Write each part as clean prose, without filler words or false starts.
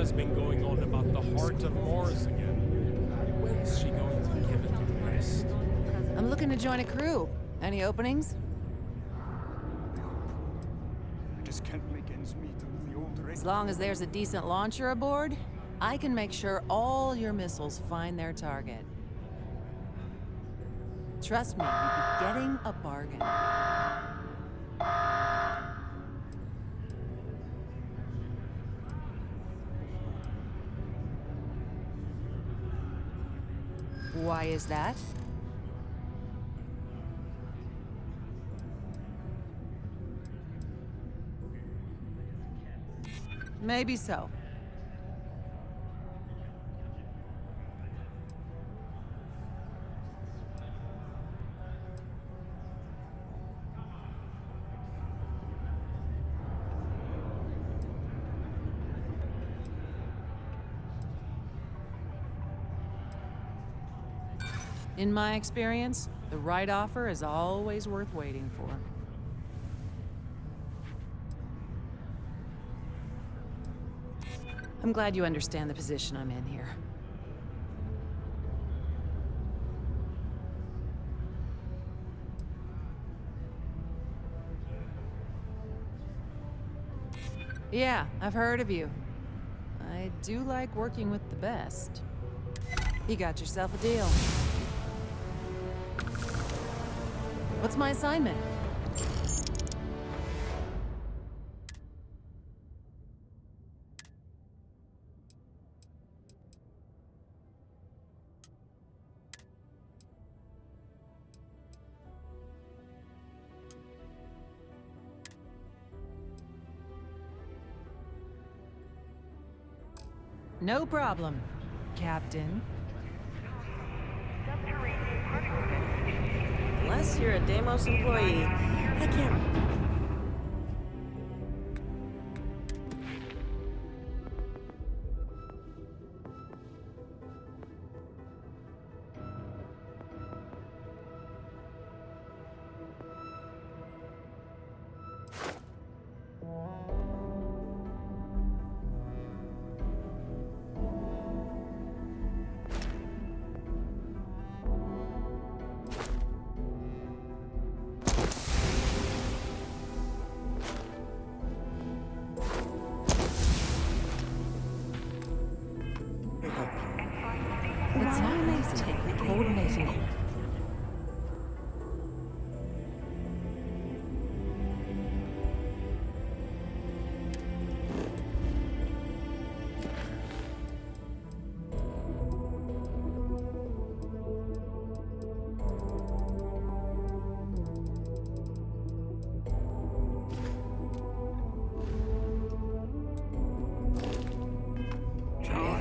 has been going on about the heart of Mars again. When's she going to give it a rest? I'm looking to join a crew. Any openings? I just can't make ends meet under the old rate. As long as there's a decent launcher aboard, I can make sure all your missiles find their target. Trust me, you'd be getting a bargain. Why is that? Maybe so. In my experience, the right offer is always worth waiting for. I'm glad you understand the position I'm in here. Yeah, I've heard of you. I do like working with the best. You got yourself a deal. What's my assignment? No problem, Captain. Unless you're a Deimos employee, I can't. It's not amazing. Coordinating.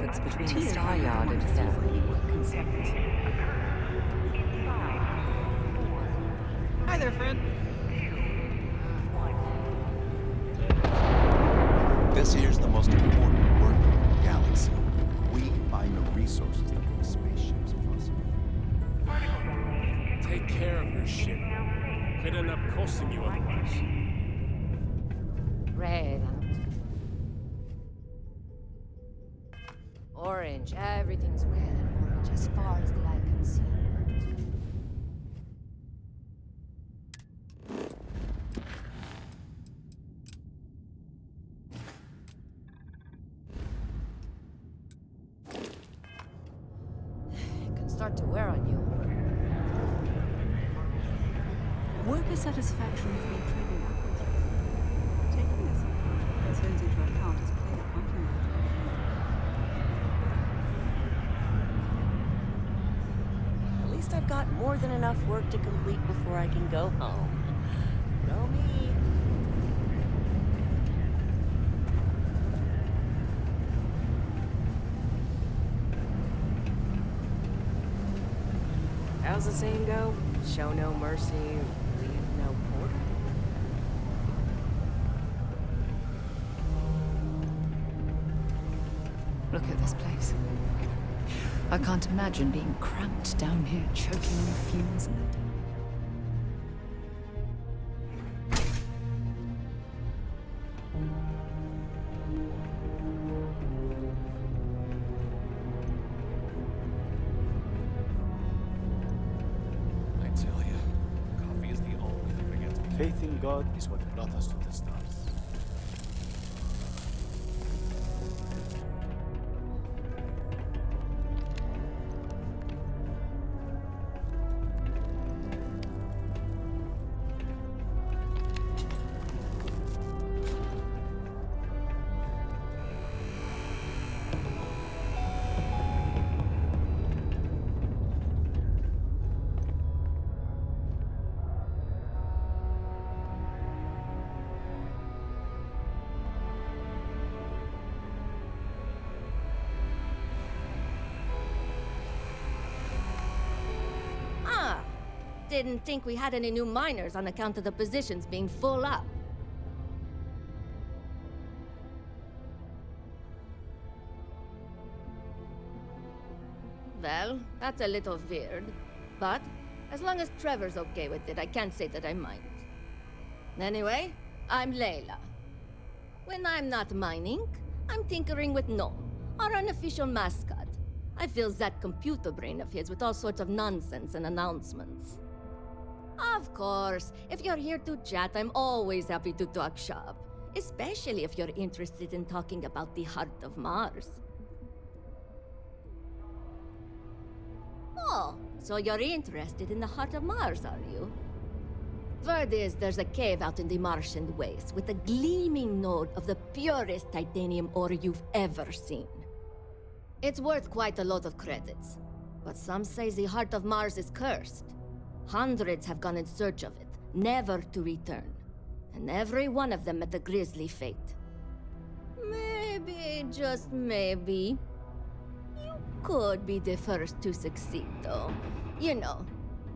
Efforts between the Star Yard and Hi there, friend. This here's the most important work in the galaxy. We find the resources that make spaceships possible. Take care of your ship. Could end up costing you otherwise. Red. Orange. Everything's red and orange as far as the eye can see. It can start to wear on you. Worker satisfaction has been trending upwards. Taking this concerns into account has played a part in that. At least I've got more than enough work to complete before I can go home. Know me. How's the saying go? Show no mercy, leave no quarter. Look at this place. I can't imagine being cramped down here, choking on the fumes in the dark. Faith in God is what brought us to the stars. Ah, didn't think we had any new miners on account of the positions being full up. Well, that's a little weird. But as long as Trevor's okay with it, I can't say that I mind. Anyway, I'm Layla. When I'm not mining, I'm tinkering with Gnome, our unofficial mascot. I fill that computer brain of his with all sorts of nonsense and announcements. Of course, if you're here to chat, I'm always happy to talk shop. Especially if you're interested in talking about the heart of Mars. Oh, so you're interested in the heart of Mars, are you? Word is there's a cave out in the Martian waste with a gleaming node of the purest titanium ore you've ever seen. It's worth quite a lot of credits, but some say the heart of Mars is cursed. Hundreds have gone in search of it, never to return. And every one of them met a grisly fate. Maybe, just maybe, you could be the first to succeed, though. You know,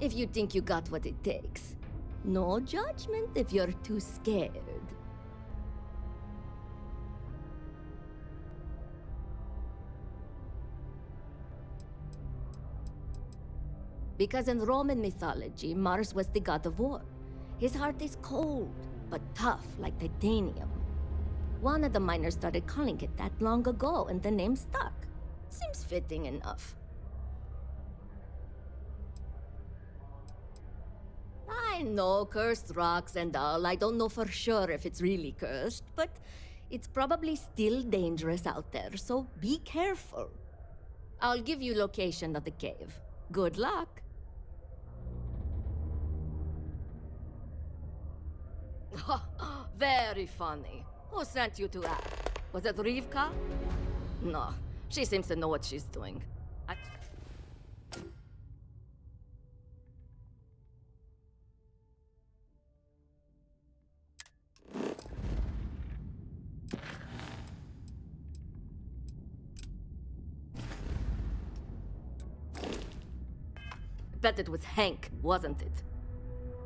if you think you got what it takes. No judgment if you're too scared. Because in Roman mythology, Mars was the god of war. His heart is cold, but tough like titanium. One of the miners started calling it that long ago, and the name stuck. Seems fitting enough. I know, cursed rocks and all. I don't know for sure if it's really cursed, but it's probably still dangerous out there, so be careful. I'll give you location of the cave. Good luck. Very funny. Who sent you to ask? Was it Rivka? No, she seems to know what she's doing. Bet it was Hank, wasn't it?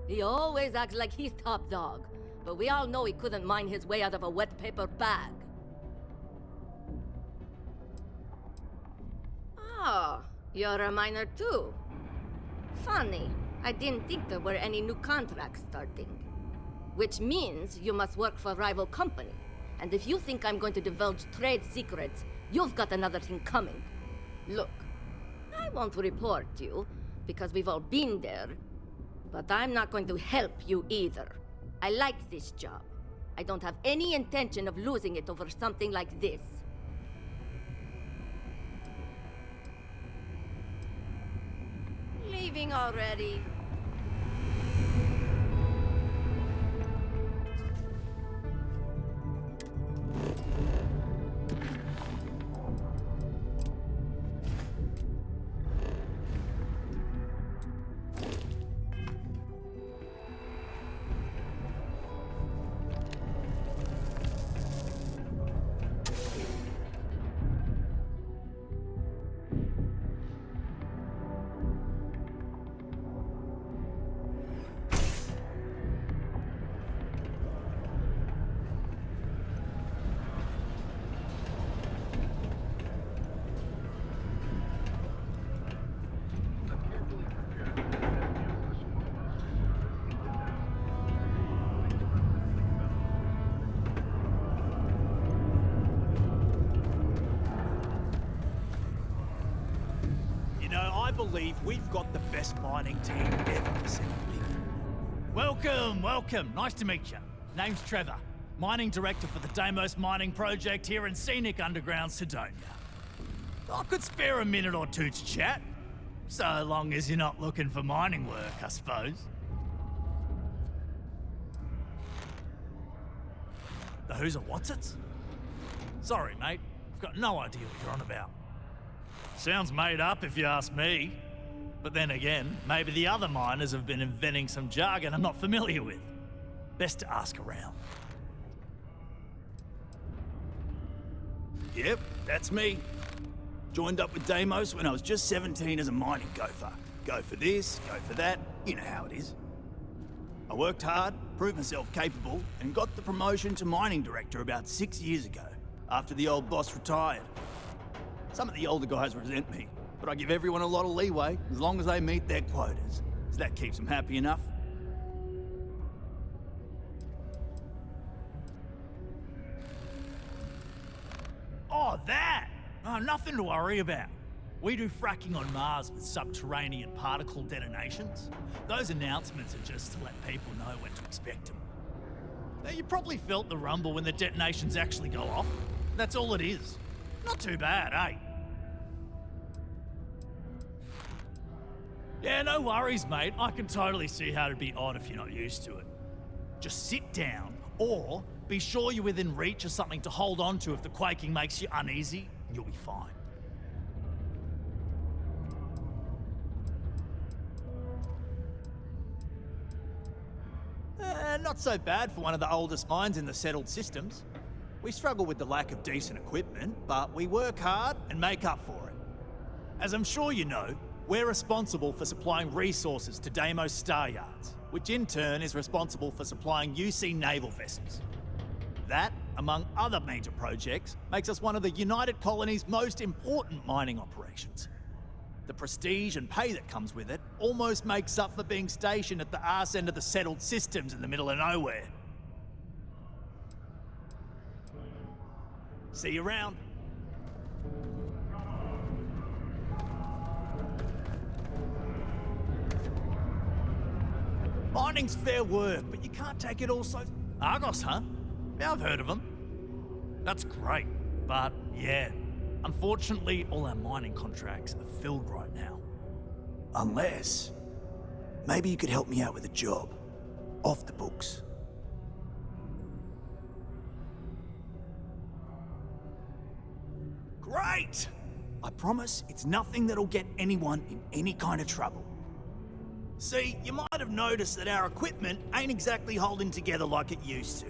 He always acts like he's top dog, but we all know he couldn't mine his way out of a wet paper bag. Oh, you're a miner too. Funny, I didn't think there were any new contracts starting. Which means you must work for a rival company. And if you think I'm going to divulge trade secrets, you've got another thing coming. Look, I won't report you, because we've all been there. But I'm not going to help you either. I like this job. I don't have any intention of losing it over something like this. Leaving already? You know, I believe we've got the best mining team ever assembled. Welcome, welcome. Nice to meet you. Name's Trevor, mining director for the Deimos mining project here in scenic underground Sidonia. I could spare a minute or two to chat, so long as you're not looking for mining work, I suppose. The who's and what's it? Sorry, mate. I've got no idea what you're on about. Sounds made up if you ask me. But then again, maybe the other miners have been inventing some jargon I'm not familiar with. Best to ask around. Yep, that's me. Joined up with Deimos when I was just 17 as a mining gopher. Go for this, go for that, you know how it is. I worked hard, proved myself capable, and got the promotion to mining director about 6 years ago, after the old boss retired. Some of the older guys resent me, but I give everyone a lot of leeway as long as they meet their quotas. So that keeps them happy enough. Oh, that! Oh, nothing to worry about. We do fracking on Mars with subterranean particle detonations. Those announcements are just to let people know when to expect them. Now, you probably felt the rumble when the detonations actually go off. That's all it is. Not too bad, eh? Yeah, no worries, mate. I can totally see how it'd be odd if you're not used to it. Just sit down, or be sure you're within reach of something to hold on to if the quaking makes you uneasy, and you'll be fine. Not so bad for one of the oldest mines in the settled systems. We struggle with the lack of decent equipment, but we work hard and make up for it. As I'm sure you know, we're responsible for supplying resources to Deimos Star Yards, which in turn is responsible for supplying UC naval vessels. That, among other major projects, makes us one of the United Colony's most important mining operations. The prestige and pay that comes with it almost makes up for being stationed at the arse end of the settled systems in the middle of nowhere. See you around. Mining's fair work, but you can't take it all so... Argos, huh? Yeah, I've heard of them. That's great, but yeah, unfortunately, all our mining contracts are filled right now. Unless... maybe you could help me out with a job. Off the books. Great! I promise it's nothing that'll get anyone in any kind of trouble. See, you might have noticed that our equipment ain't exactly holding together like it used to.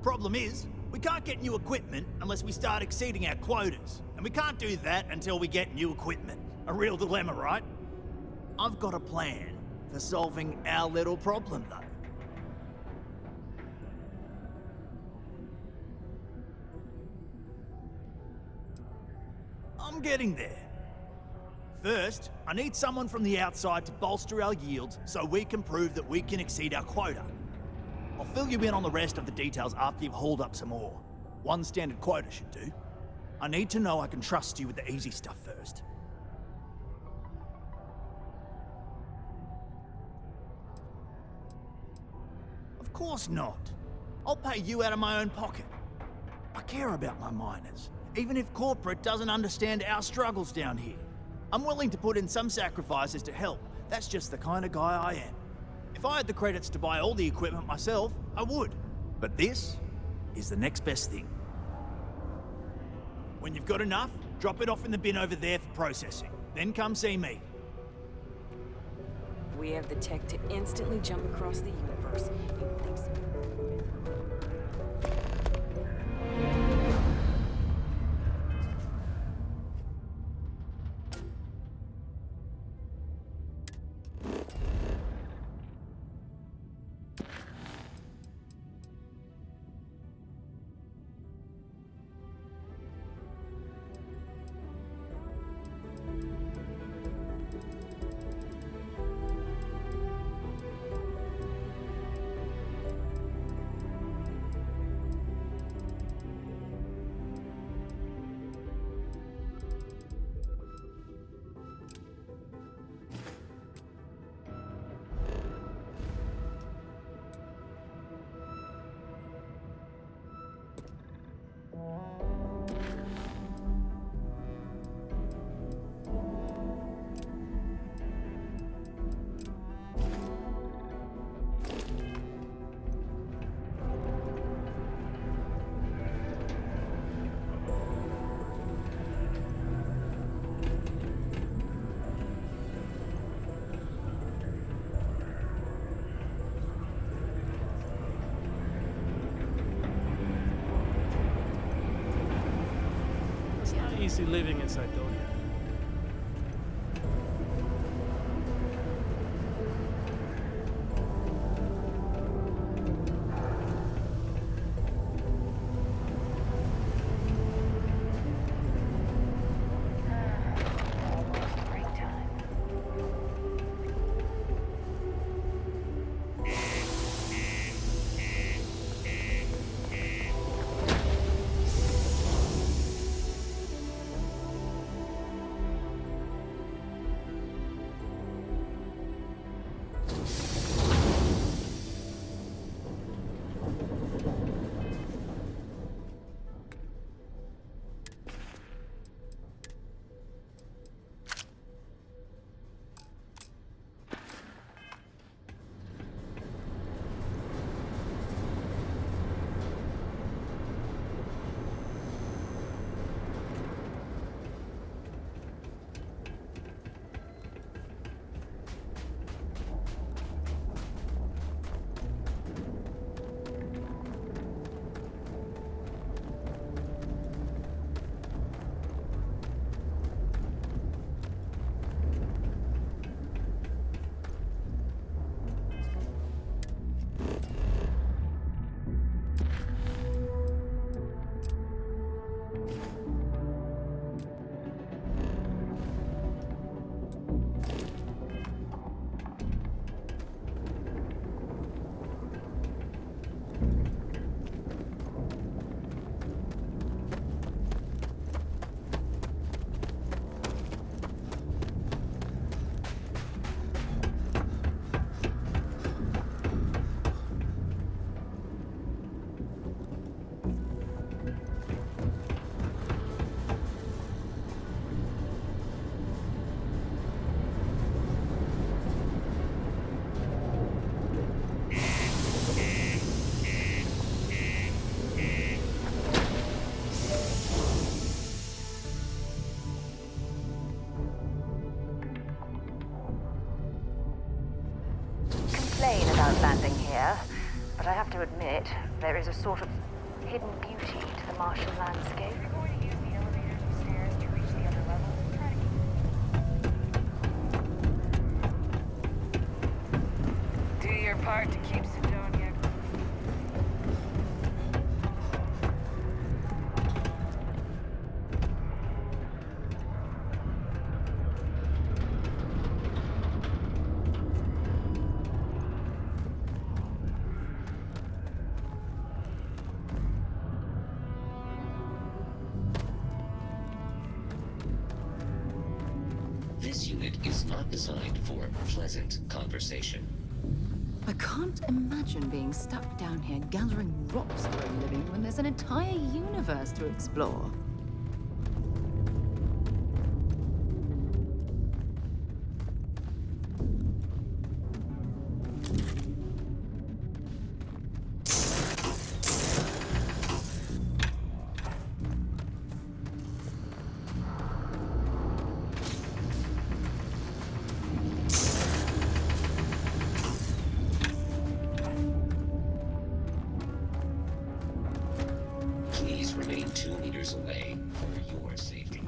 Problem is, we can't get new equipment unless we start exceeding our quotas, and we can't do that until we get new equipment. A real dilemma, right? I've got a plan for solving our little problem, though. I'm getting there. First, I need someone from the outside to bolster our yields so we can prove that we can exceed our quota. I'll fill you in on the rest of the details after you've hauled up some ore. One standard quota should do. I need to know I can trust you with the easy stuff first. Of course not. I'll pay you out of my own pocket. I care about my miners, even if corporate doesn't understand our struggles down here. I'm willing to put in some sacrifices to help. That's just the kind of guy I am. If I had the credits to buy all the equipment myself, I would. But this is the next best thing. When you've got enough, drop it off in the bin over there for processing. Then come see me. We have the tech to instantly jump across the universe. You'd think so. easy living in Cydonia. Complain about landing here, but I have to admit, there is a sort of hidden beauty to the Martian landscape. You're going to use the elevators and stairs to reach the other level. Try to do your part to keep Sidonia. This unit is not designed for pleasant conversation. I can't imagine being stuck down here gathering rocks for a living when there's an entire universe to explore. Please remain 2 meters away for your safety.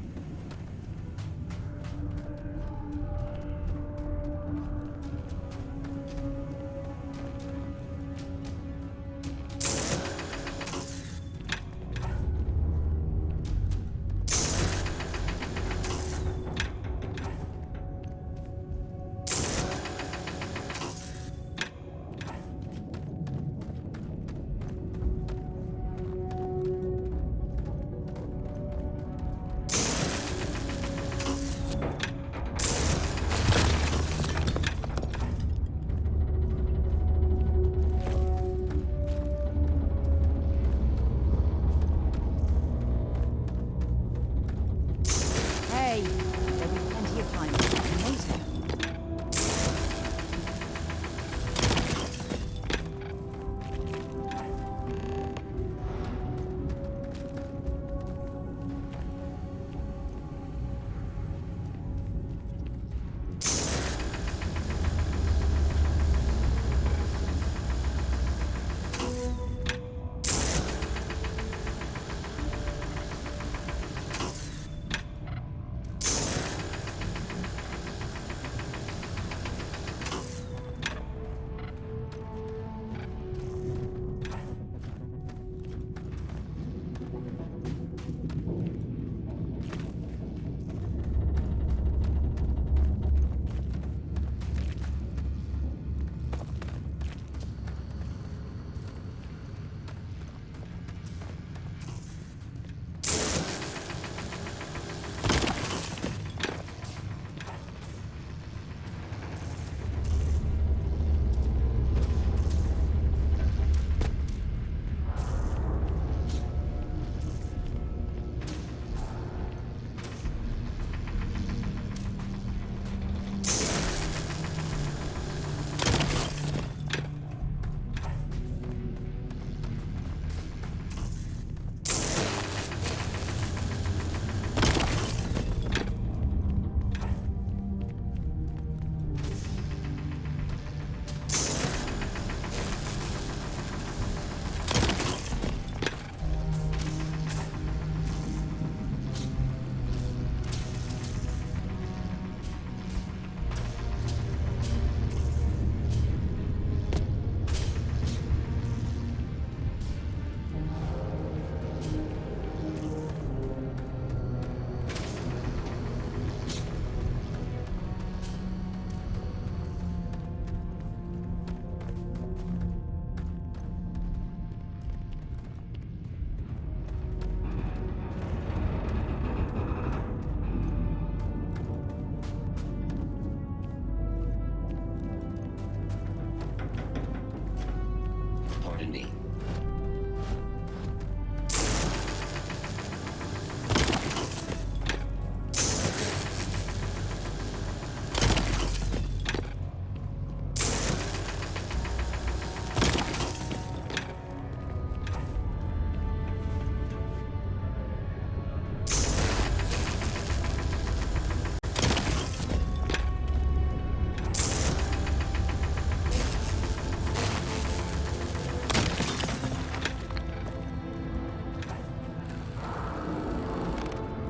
opportunity.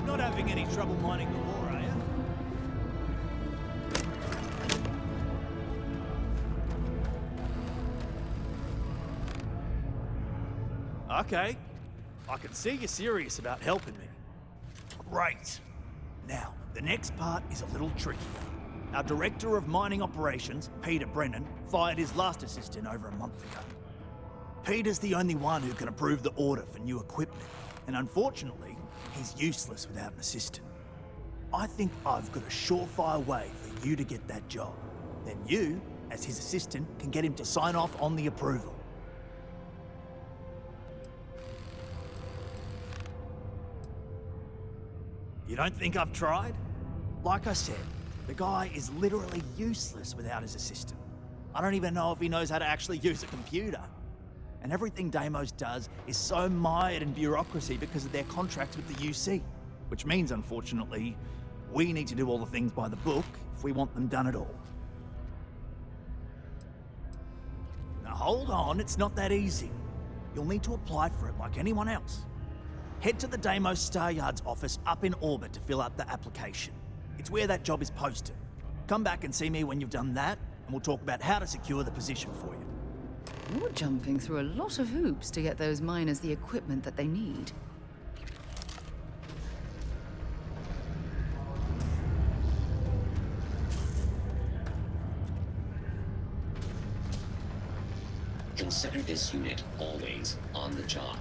Not having any trouble mining the ore, are you? Okay. I can see you're serious about helping me. Great. Now, the next part is a little trickier. Our Director of Mining Operations, Peter Brennan, fired his last assistant over a month ago. Peter's the only one who can approve the order for new equipment, and unfortunately, he's useless without an assistant. I think I've got a surefire way for you to get that job. Then you, as his assistant, can get him to sign off on the approval. You don't think I've tried? Like I said, the guy is literally useless without his assistant. I don't even know if he knows how to actually use a computer. And everything Deimos does is so mired in bureaucracy because of their contracts with the UC. Which means, unfortunately, we need to do all the things by the book if we want them done at all. Now hold on, it's not that easy. You'll need to apply for it like anyone else. Head to the Deimos Star Yard's office up in orbit to fill out the application. It's where that job is posted. Come back and see me when you've done that, and we'll talk about how to secure the position for you. You're jumping through a lot of hoops to get those miners the equipment that they need. Consider this unit always on the job.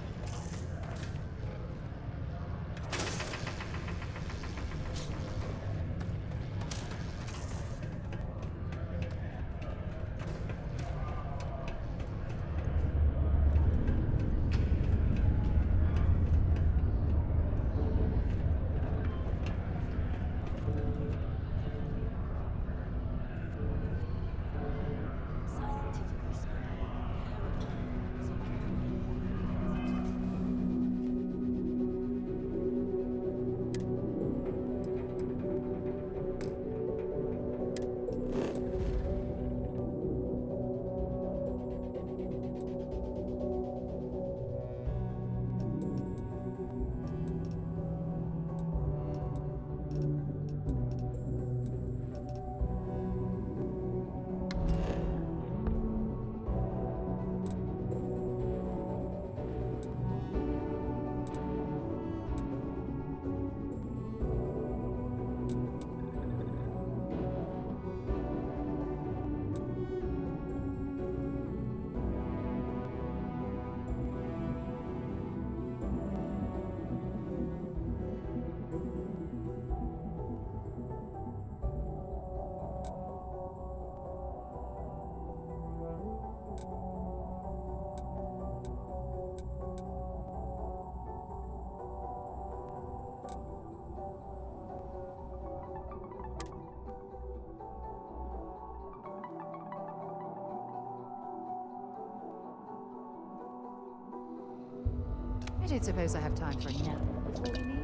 I don't suppose I have time for a nap before we leave.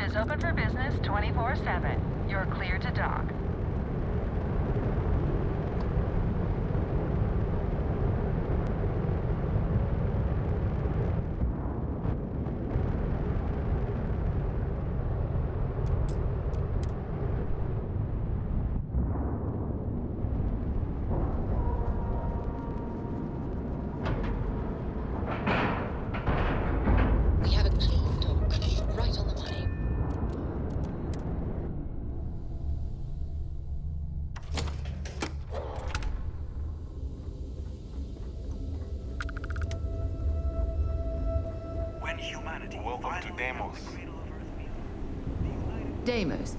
is open for business 24/7. You're clear to dock. We have a clean dock, right on the money. When humanity welcome to Deimos. Deimos.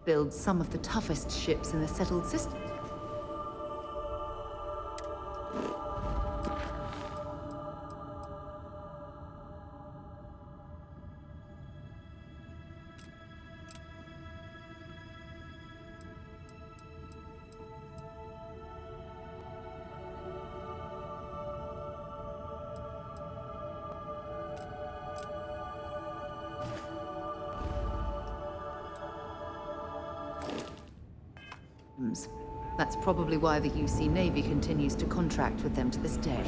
Builds some of the toughest ships in the settled system. That's probably why the UC Navy continues to contract with them to this day.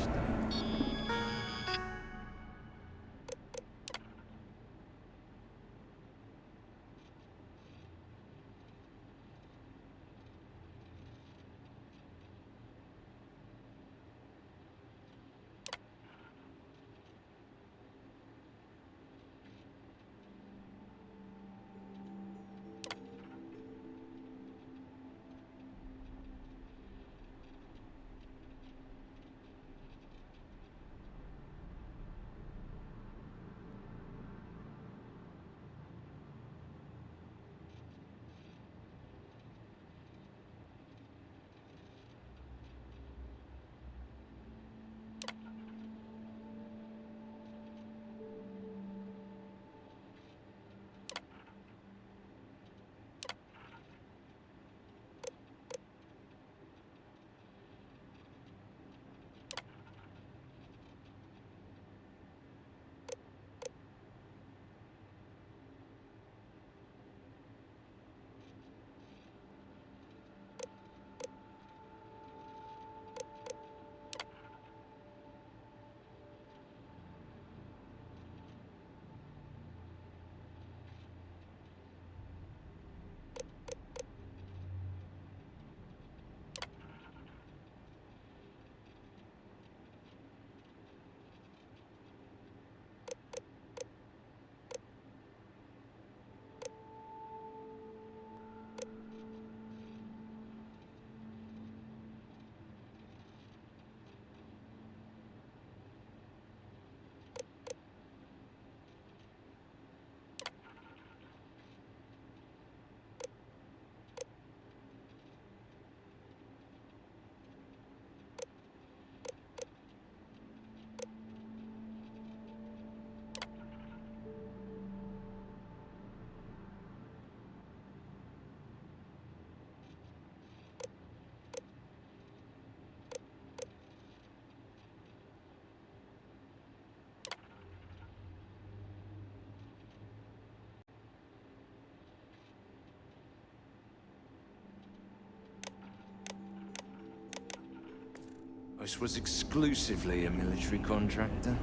This was exclusively a military contractor.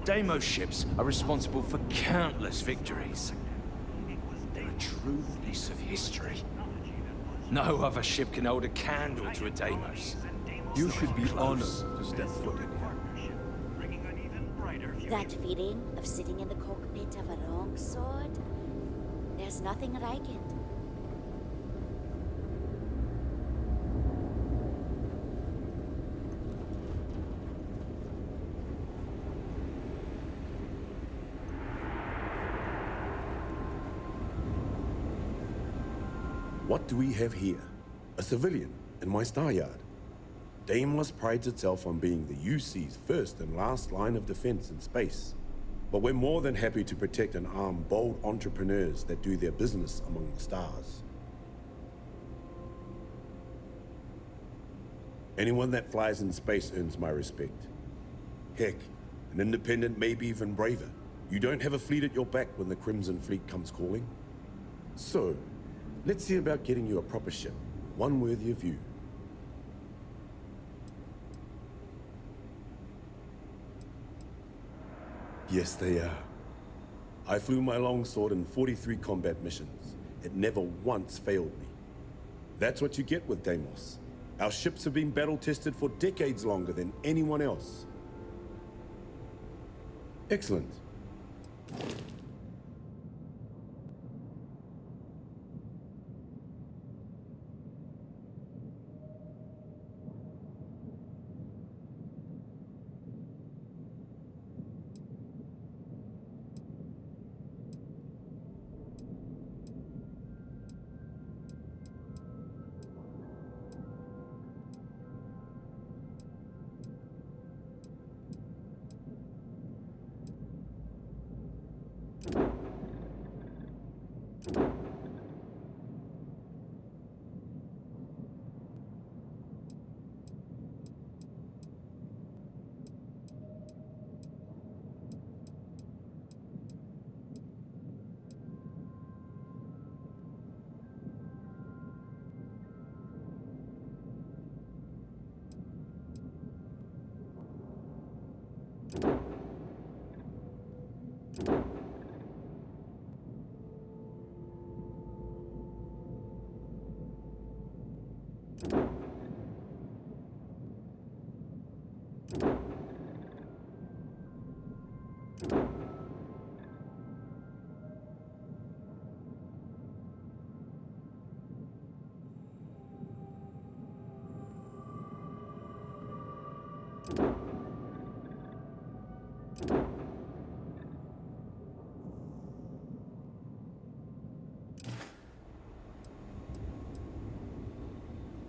Deimos ships are responsible for countless victories. They're a true piece of history. No other ship can hold a candle to a Deimos. You should be honored to step foot in here. That feeling of sitting in the cockpit of a long sword? There's nothing like it. What do we have here? A civilian in my star yard. Deimos prides itself on being the UC's first and last line of defense in space. But we're more than happy to protect and arm bold entrepreneurs that do their business among the stars. Anyone that flies in space earns my respect. Heck, an independent may be even braver. You don't have a fleet at your back when the Crimson Fleet comes calling. So, let's see about getting you a proper ship, one worthy of you. Yes, they are. I flew my longsword in 43 combat missions. It never once failed me. That's what you get with Deimos. Our ships have been battle-tested for decades longer than anyone else. Excellent.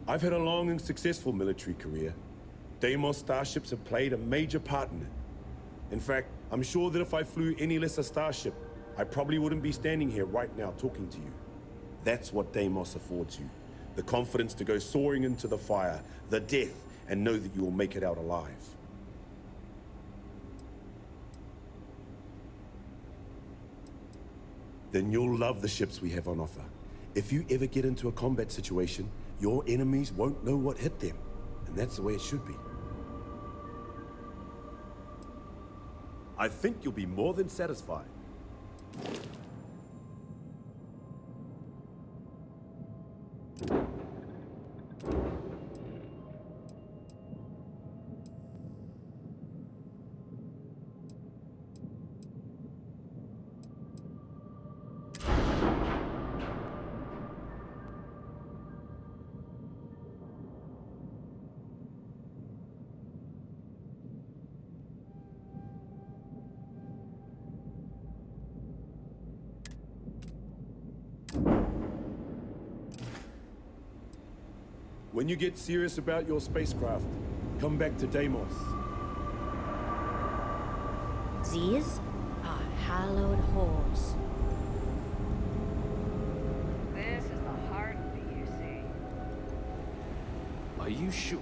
I've had a long and successful military career. Deimos starships have played a major part in it. In fact, I'm sure that if I flew any lesser starship, I probably wouldn't be standing here right now talking to you. That's what Deimos affords you. The confidence to go soaring into the fire, the death, and know that you will make it out alive. Then you'll love the ships we have on offer. If you ever get into a combat situation, your enemies won't know what hit them. And that's the way it should be. I think you'll be more than satisfied. When you get serious about your spacecraft, come back to Deimos. These are hallowed halls. This is the heart of the UC. Are you sure?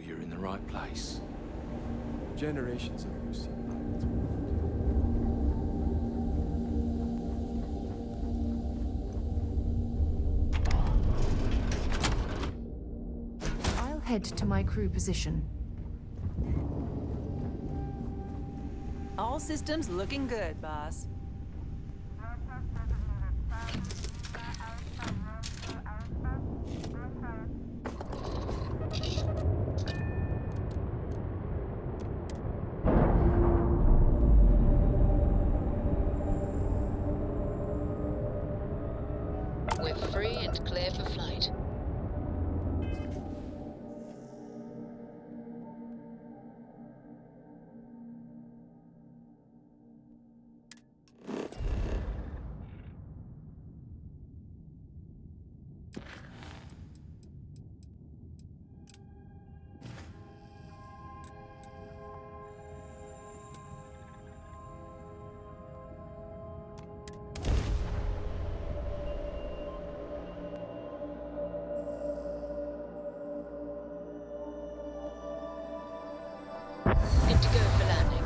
you're in the right place. Generations of Lucy pilots. I'll head to my crew position. All systems looking good, boss. We're free and clear for flight. Good to go for landing.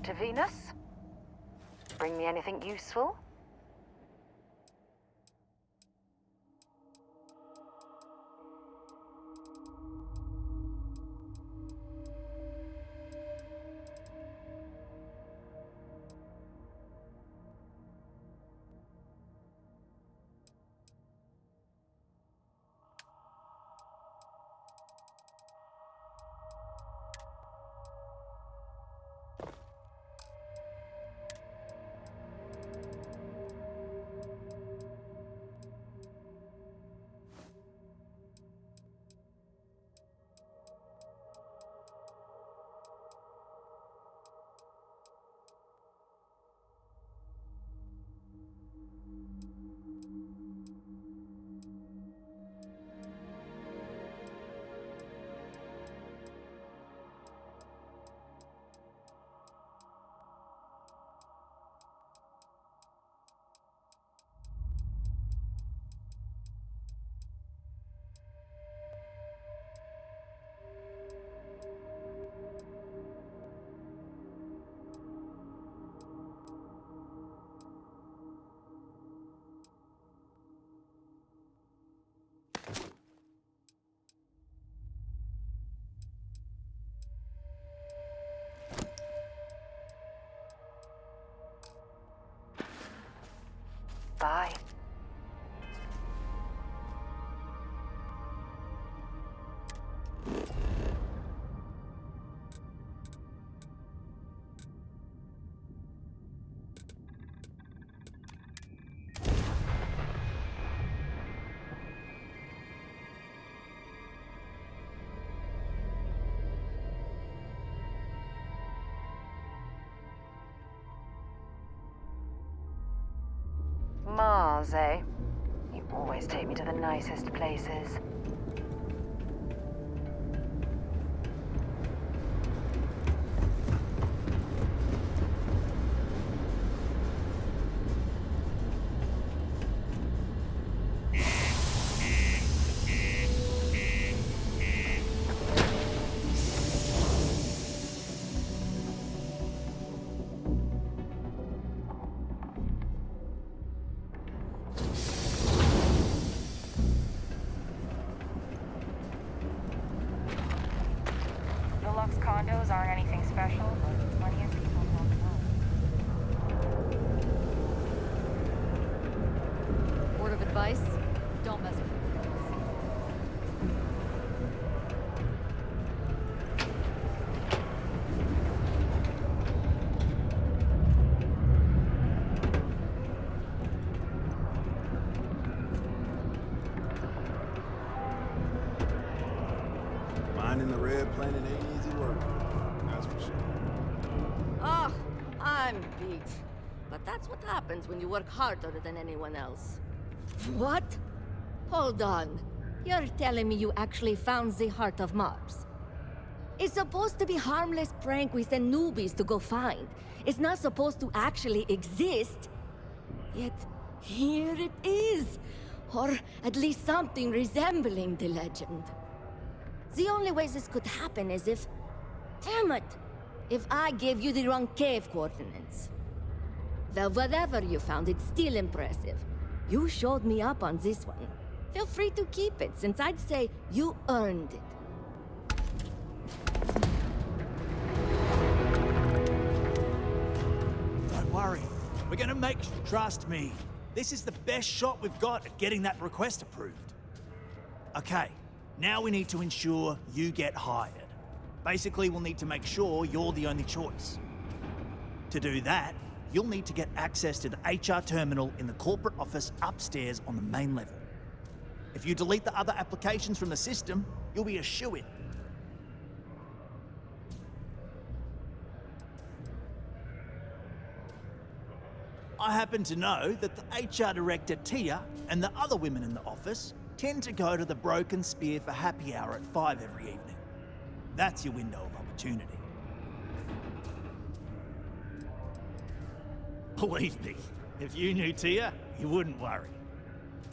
To Venus? Bring me anything useful? Bye. Mars, eh? You always take me to the nicest places. Deluxe condos aren't anything special, but plenty of people walk around. Word of advice, don't mess with it. Mining the red planet ain't easy work. That's for sure. Oh, I'm beat. But that's what happens when you work harder than anyone else. What? Hold on. You're telling me you actually found the heart of Mars? It's supposed to be harmless prank we send newbies to go find. It's not supposed to actually exist. Yet, here it is. Or at least something resembling the legend. The only way this could happen is if... Damn it! If I gave you the wrong cave coordinates. Well, whatever you found, it's still impressive. You showed me up on this one. Feel free to keep it, since I'd say you earned it. Don't worry. We're gonna make... Trust me. This is the best shot we've got at getting that request approved. Okay, now we need to ensure you get hired. Basically, we'll need to make sure you're the only choice. To do that, you'll need to get access to the HR terminal in the corporate office upstairs on the main level. If you delete the other applications from the system, you'll be a shoo-in. I happen to know that the HR director, Tia, and the other women in the office tend to go to the Broken Spear for happy hour at 5 every evening. That's your window of opportunity. Believe me, if you knew Tia, you wouldn't worry.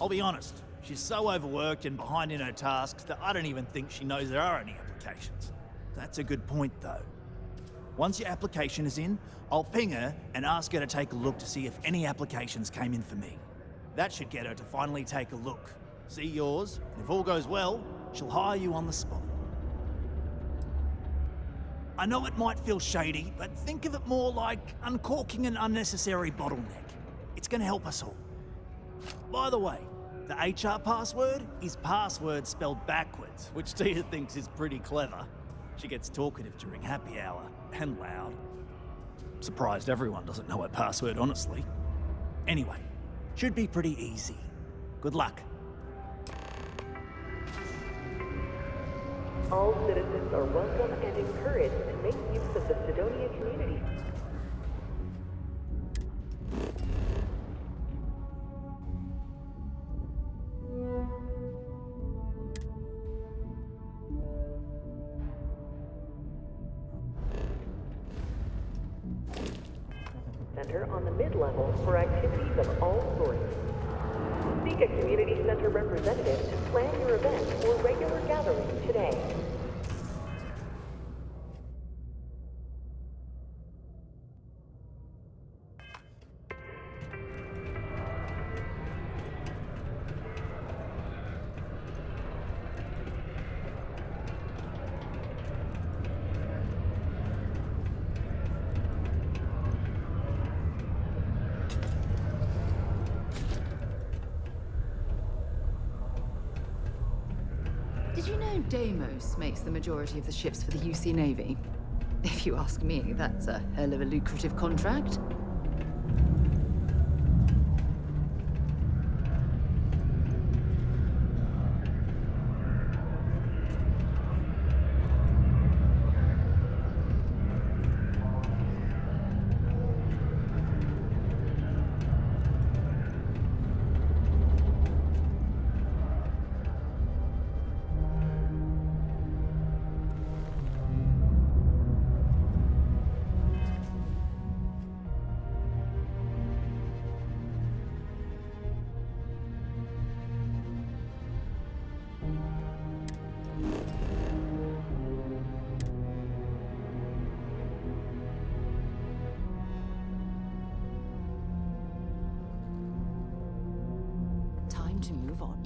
I'll be honest, she's so overworked and behind in her tasks that I don't even think she knows there are any applications. That's a good point, though. Once your application is in, I'll ping her and ask her to take a look to see if any applications came in for me. That should get her to finally take a look, see yours, and if all goes well, she'll hire you on the spot. I know it might feel shady, but think of it more like uncorking an unnecessary bottleneck. It's gonna help us all. By the way, the HR password is password spelled backwards, which Tia thinks is pretty clever. She gets talkative during happy hour, and loud. Surprised everyone doesn't know her password, honestly. Anyway, should be pretty easy. Good luck. All citizens are welcome and encouraged to make use of the Sidonia community. Center on the mid-level for activities of all sorts. Seek a community center representative to plan your event or regular gathering today. think Deimos makes the majority of the ships for the UC Navy. If you ask me, that's a hell of a lucrative contract. Time to move on.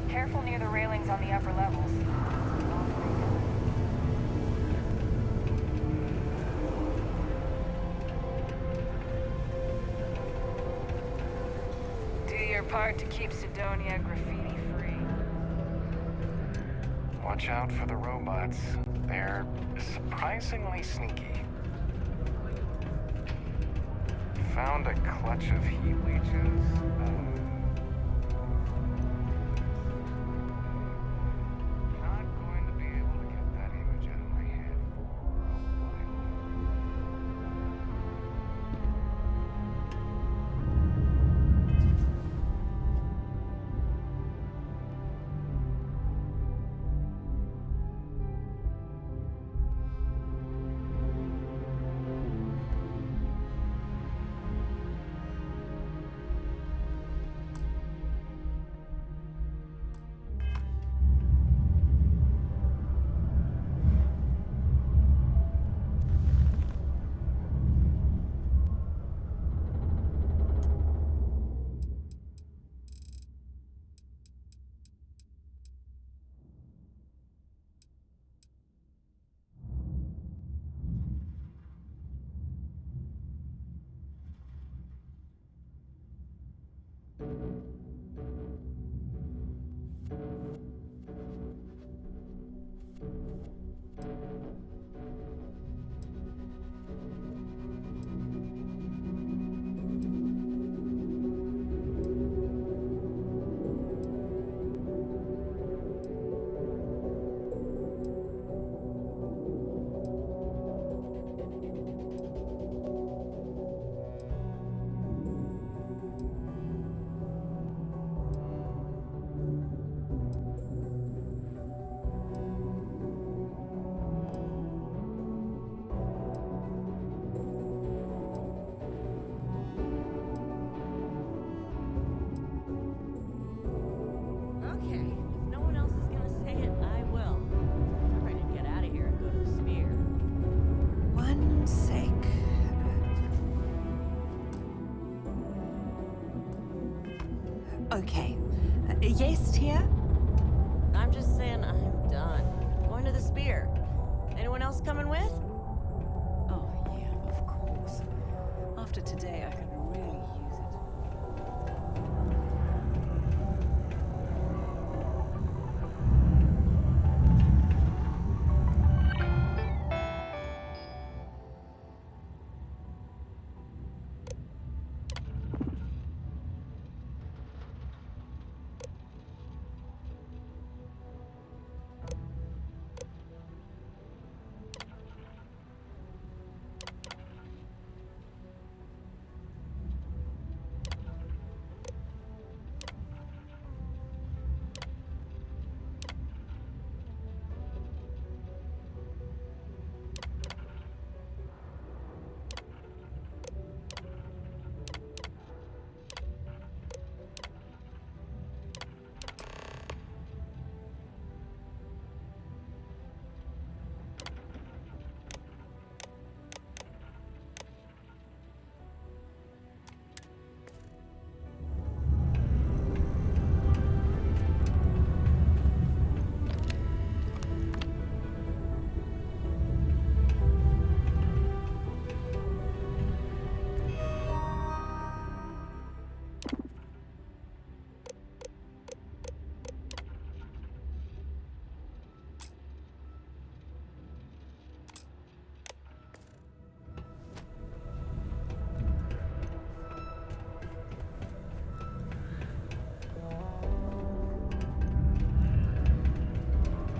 Careful near the railings on the upper levels. Do your part to keep Sidonia graffiti-free. Watch out for the robots. They're surprisingly sneaky. Found a clutch of heat leeches. Not going to be able to get that image out of my head for a while.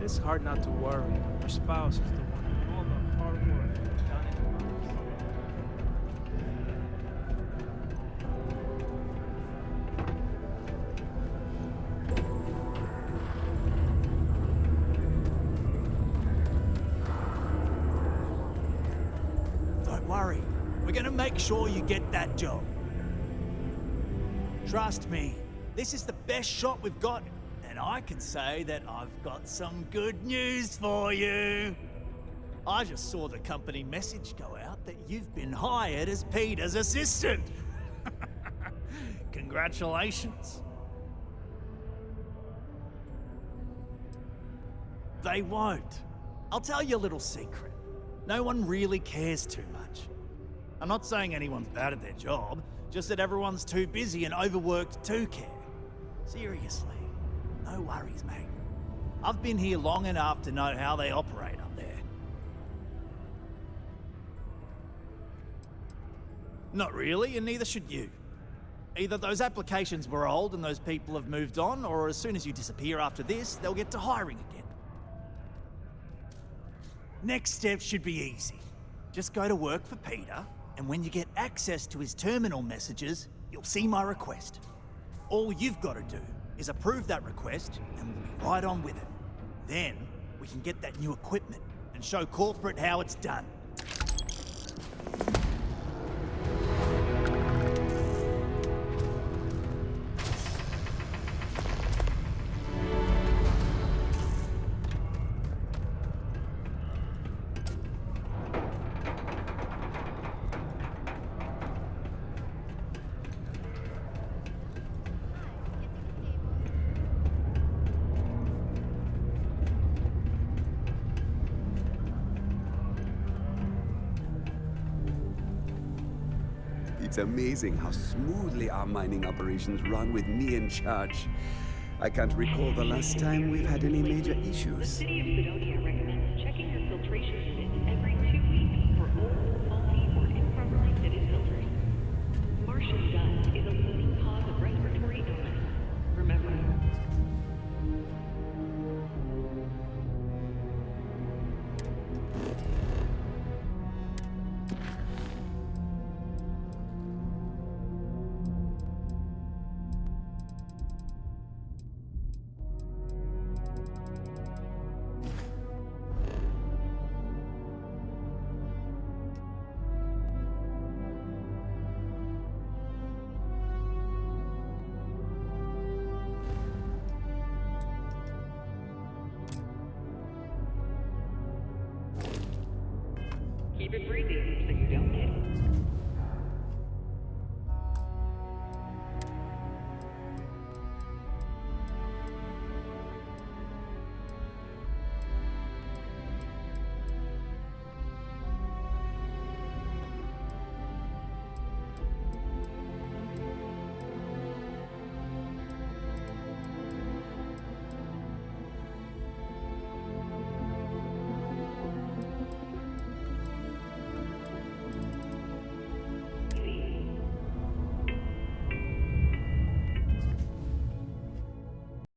It is hard not to worry when your spouse is the one doing all the hard work done in the months. Don't worry. We're gonna make sure you get that job. Trust me, this is the best shot we've got, and I can say that I've got some good news for you. I just saw the company message go out that you've been hired as Peter's assistant. Congratulations. They won't. I'll tell you a little secret. No one really cares too much. I'm not saying anyone's bad at their job, just that everyone's too busy and overworked to care. Seriously, no worries, mate. I've been here long enough to know how they operate up there. Not really, and neither should you. Either those applications were old and those people have moved on, or as soon as you disappear after this, they'll get to hiring again. Next step should be easy. Just go to work for Peter, and when you get access to his terminal messages, you'll see my request. All you've got to do is approve that request, and we'll be right on with it. Then, we can get that new equipment and show corporate how it's done. It's amazing how smoothly our mining operations run with me in charge. I can't recall the last time we've had any major issues. The City of Sidonia recommends checking your filtration unit